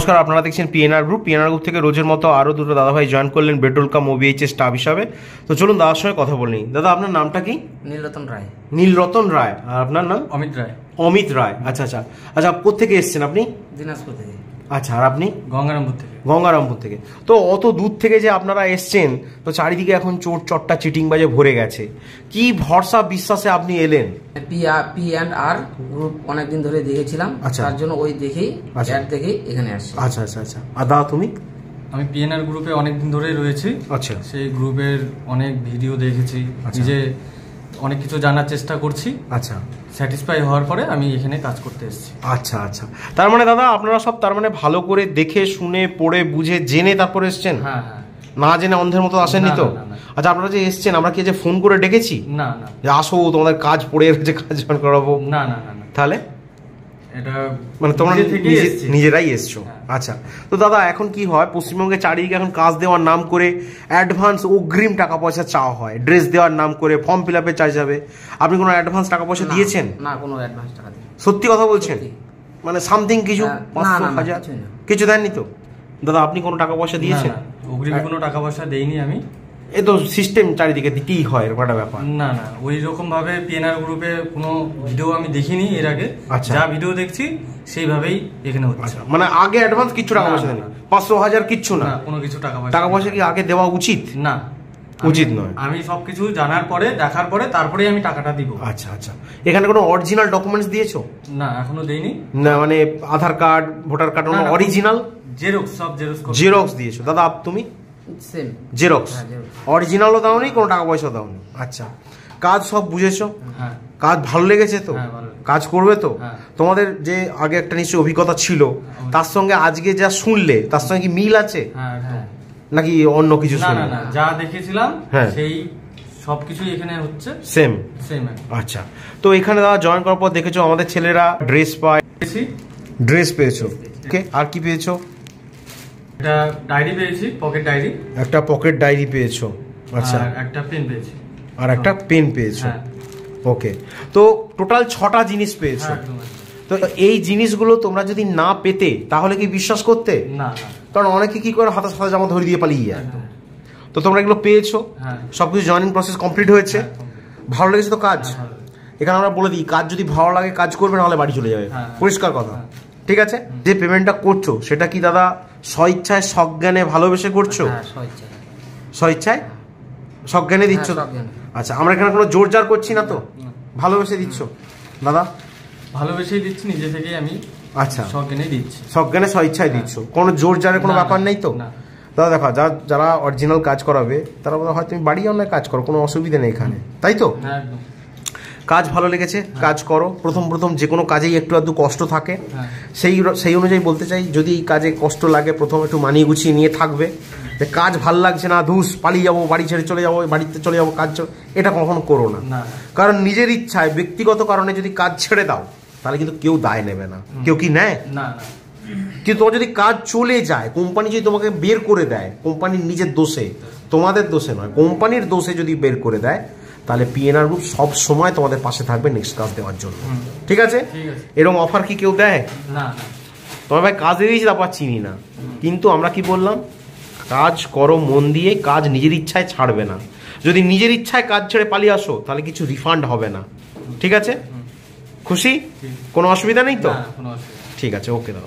নমস্কার, আপনারা দেখছেন পিএনআর গ্রুপ। পিএনআর গ্রুপ থেকে রোজের মতো আরও দুটো দাদাভাই জয়েন করলেন পেট্রোল কাম ওবিএইচএস স্টাফ হিসাবে। তো চলুন দাদার সঙ্গে কথা বলে নিই। দাদা, আপনার নামটা কি? নীলরতন রায়। নীলরতন রায়। আর আপনার নাম? অমিত রায়। অমিত রায়। আচ্ছা আচ্ছা আচ্ছা, কোত্থেকে এসছেন আপনি? দিনাজপুর থেকে। আচ্ছা, আর আপনি? গঙ্গারামপুর থেকে। গঙ্গারামপুর থেকে। তো অত দূর থেকে যে আপনারা এসছেন, তো চারিদিকে এখন চোর চট্টা চিটিং বাজে ভরে গেছে, কি ভরসা বিশ্বাসে আপনি এলেন? P&R গ্রুপ অনেকদিন ধরে দেখেছিলাম, তার জন্য ওই দেখেই অ্যাড দেখেই এখানে আসছি। আচ্ছা আচ্ছা আচ্ছা। আর দাদা তুমি? আমি পিএনআর গ্রুপে অনেকদিন ধরেই রয়েছি। আচ্ছা। সেই গ্রুপের অনেক ভিডিও দেখেছি, নিজে অনেক কিছু জানার চেষ্টা করছি। আচ্ছা। স্যাটিসফাই হওয়ার পরে আমি এখানে কাজ করতে এসেছি। আচ্ছা আচ্ছা, তার মানে দাদা আপনারা সব তার মানে ভালো করে দেখে শুনে পড়ে বুঝে জেনে তারপরে এসছেন? হ্যাঁ হ্যাঁ। না জেনে অন্ধের মতো আসেননি তো? আচ্ছা, আপনারা যে এসছেন আমরা কি যে ফোন করে ডেকেছি? না না, যে আসো তোমাদের কাজ পড়ে যে কাজ জয়েন করাবো? না না না না। তাহলে এটা মানে তোমরা নিজেরাই এসছো? আচ্ছা। তো দাদা এখন কি হয়, পশ্চিমবঙ্গে চারিদিকে এখন কাজ দেওয়ার নাম করে অ্যাডভান্স অগ্রিম টাকা পয়সা চাওয়া হয়, ড্রেস দেওয়ার নাম করে ফর্ম ফিল আপে চাই যাবে। আপনি কোনো অ্যাডভান্স টাকা পয়সা দিয়েছেন? না, কোনো অ্যাডভান্স টাকা দিই। সত্যি কথা বলছেন? মানে সামথিং কিছু 500,000 কিছু দেননি তো? দাদা আপনি কোনো টাকা পয়সা দিয়েছেন? অগ্রিম কোনো টাকা পয়সা দেইনি আমি। এ তো সিস্টেম চারিদিকে দিতেই হয়, এরকম একটা ব্যাপার। না না, ওই রকম ভাবে পিএনআর গ্রুপে কোনো ভিডিও আমি দেখিনি এর আগে। যা ভিডিও দেখছি সেইভাবেই এখানে হচ্ছে। মানে আগে অ্যাডভান্স কিছু টাকা পয়সা দেননি? 500,000 কিচ্ছু না? কোনো কিছু টাকা পয়সা কি আগে দেওয়া উচিত? না, উচিত নয়। আমি সবকিছু জানার পরে দেখার পরে তারপরেই আমি টাকাটা দিব। আচ্ছা আচ্ছা। এখানে কোনো অরিজিনাল ডকুমেন্টস দিয়েছো? না, এখনো দেইনি। না মানে Aadhaar card, voter card, original? Xerox, সব জেরক্স দিয়েছো। দাদা তুমি? Same xerox. অরিজিনালও দাওনি, কোনো টাকা পয়সা দাওনি? আচ্ছা। কাজ সব বুঝেছো? হ্যাঁ। কাজ ভালো লেগেছে তো? কাজ করবে তো? তোমাদের যে আগে একটা নিশ্চয়ই অভিজ্ঞতা ছিল, তার সঙ্গে আজকে যা শুনলে তার সঙ্গে কি মিল আছে নাকি অন্য কিছু? না না, যা দেখেছিলাম সেই সবকিছু এখানে হচ্ছে সেম সেম। আচ্ছা। তো এখানে দাদা জয়েন করার পর দেখেছো আমাদের ছেলেরা ড্রেস পায়, ড্রেস পেয়েছো, ওকে, আর কি পেয়েছো? একটা ডায়েরি পেয়েছি, পকেট ডায়েরি। একটা পকেট ডায়েরি পেয়েছো। আচ্ছা। একটা পেন পেয়েছি। আর একটা পেন পেয়েছো। ওকে। তো টোটাল 6টা জিনিস পেয়েছো। তো এই জিনিসগুলো তোমরা যদি না পেতে তাহলে কি বিশ্বাস করতে? না, কারণ অনেকে কি করে হাতে সাথে জামা ধরে দিয়ে পালিয়ে যায়। তো তোমরা এগুলো পেয়েছো, সবকিছু জয়েনিং প্রসেস কমপ্লিট হয়েছে, ভালো লেগেছে তো কাজ? এখানে আমরা বলে দিই, কাজ যদি ভালো লাগে কাজ করবে, নাহলে বাড়ি চলে যাবে, পরিষ্কার কথা। ঠিক আছে। যে পেমেন্টটা করছো সেটা কি দাদা স্বইচ্ছায় সজ্ঞানে ভালোবেসে করছো? স্বইচ্ছায় সজ্ঞানে দিচ্ছ? আচ্ছা, আমরা এখানে কোনো জোর জার করছি না তো? ভালোবেসে দিচ্ছ দাদা? ভালোবেসেই দিচ্ছি, নিজে থেকেই আমি। আচ্ছা, সজ্ঞানে দিচ্ছি। সজ্ঞানে স্বইচ্ছায় দিচ্ছ, কোনো জোর জারের কোনো ব্যাপার নেই তো? দাদা দেখো, যারা অরিজিনাল কাজ করাবে তারা বলে হয় তুমি বাড়ি যাও না কাজ করো, কোনো অসুবিধা নেই এখানে, তাই তো? কাজ ভালো লেগেছে, কাজ করো। প্রথম যে কোনো কাজেই একটু আধটু কষ্ট থাকে, সেই অনুযায়ী বলতে চাই, যদি এই কাজে কষ্ট লাগে প্রথম একটু মানিয়ে গুছিয়ে নিয়ে থাকবে। যে কাজ ভাল লাগছে না, ধুস পালিয়ে যাবো, বাড়ি ছেড়ে চলে যাবো, বাড়িতে চলে যাবো, কাজ এটা কখনো করো না। কারণ নিজের ইচ্ছায় ব্যক্তিগত কারণে যদি কাজ ছেড়ে দাও তাহলে কিন্তু কেউ দায় নেবে না। কেউ কি নেয়? না। কিন্তু তোমার যদি কাজ চলে যায়, কোম্পানি যদি তোমাকে বের করে দেয়, কোম্পানির নিজের দোষে, তোমাদের দোষে নয়, কোম্পানির দোষে যদি বের করে দেয়, তাহলে পিএনআর গ্রুপ সব সময় তোমাদের পাশে থাকবে নেক্সট কাজ দেওয়ার জন্য। ঠিক আছে? এরকম অফার কি কেউ দেয়? না। তোমার ভাই কাজ দিয়েছি তারপর চিনি না, কিন্তু আমরা কি বললাম, কাজ করো মন দিয়ে, কাজ নিজের ইচ্ছায় ছাড়বে না। যদি নিজের ইচ্ছায় কাজ ছেড়ে পালিয়ে আসো তাহলে কিছু রিফান্ড হবে না। ঠিক আছে? খুশি? কোনো অসুবিধা নেই তো? ঠিক আছে, ওকে দাদা।